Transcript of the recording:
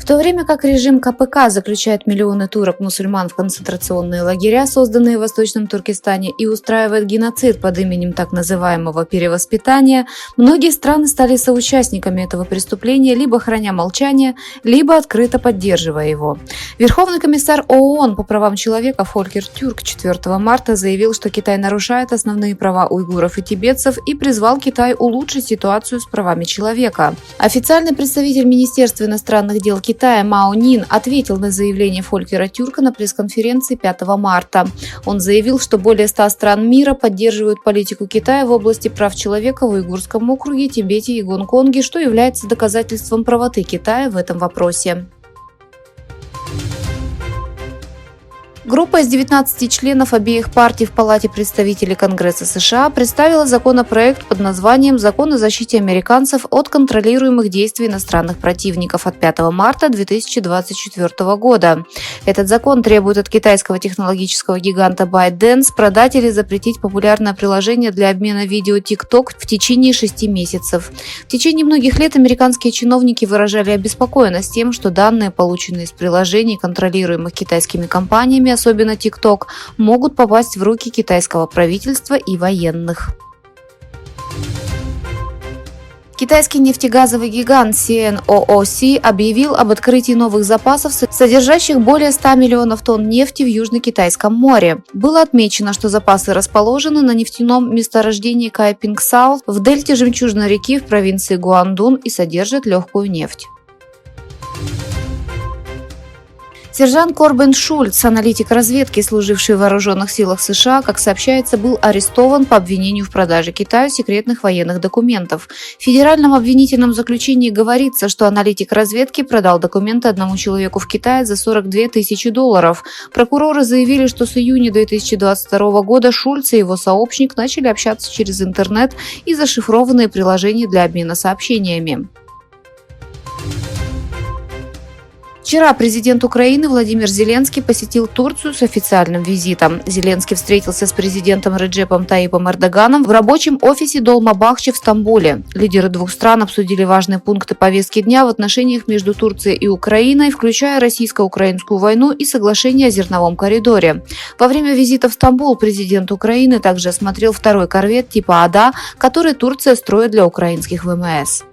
В то время как режим КПК заключает миллионы турок-мусульман в концентрационные лагеря, созданные в Восточном Туркестане, и устраивает геноцид под именем так называемого перевоспитания, многие страны стали соучастниками этого преступления, либо храня молчание, либо открыто поддерживая его. Верховный комиссар ООН по правам человека Фолькер Тюрк 4 марта заявил, что Китай нарушает основные права уйгуров и тибетцев и призвал Китай улучшить ситуацию с правами человека. Официальный представитель Министерства иностранных дел Китая Мао Нин ответил на заявление Фолькера Тюрка на пресс-конференции 5 марта. Он заявил, что более 100 стран мира поддерживают политику Китая в области прав человека в Уйгурском округе, Тибете и Гонконге, что является доказательством правоты Китая в этом вопросе. Группа из 19 членов обеих партий в Палате представителей Конгресса США представила законопроект под названием «Закон о защите американцев от контролируемых действий иностранных противников» от 5 марта 2024 года. Этот закон требует от китайского технологического гиганта ByteDance продать или запретить популярное приложение для обмена видео TikTok в течение 6 месяцев. В течение многих лет американские чиновники выражали обеспокоенность тем, что данные, полученные из приложений, контролируемых китайскими компаниями, особенно TikTok, могут попасть в руки китайского правительства и военных. Китайский нефтегазовый гигант CNOOC объявил об открытии новых запасов, содержащих более 100 миллионов тонн нефти в Южно-Китайском море. Было отмечено, что запасы расположены на нефтяном месторождении Кайпинг-Саут в дельте жемчужной реки в провинции Гуандун и содержат легкую нефть. Сержант Корбен Шульц, аналитик разведки, служивший в вооруженных силах США, как сообщается, был арестован по обвинению в продаже Китаю секретных военных документов. В федеральном обвинительном заключении говорится, что аналитик разведки продал документы одному человеку в Китае за $42 тысячи. Прокуроры заявили, что с июня 2022 года Шульц и его сообщник начали общаться через интернет и зашифрованные приложения для обмена сообщениями. Вчера президент Украины Владимир Зеленский посетил Турцию с официальным визитом. Зеленский встретился с президентом Реджепом Таипом Эрдоганом в рабочем офисе Долмабахче в Стамбуле. Лидеры двух стран обсудили важные пункты повестки дня в отношениях между Турцией и Украиной, включая российско-украинскую войну и соглашение о зерновом коридоре. Во время визита в Стамбул президент Украины также осмотрел второй корвет типа Ада, который Турция строит для украинских ВМС.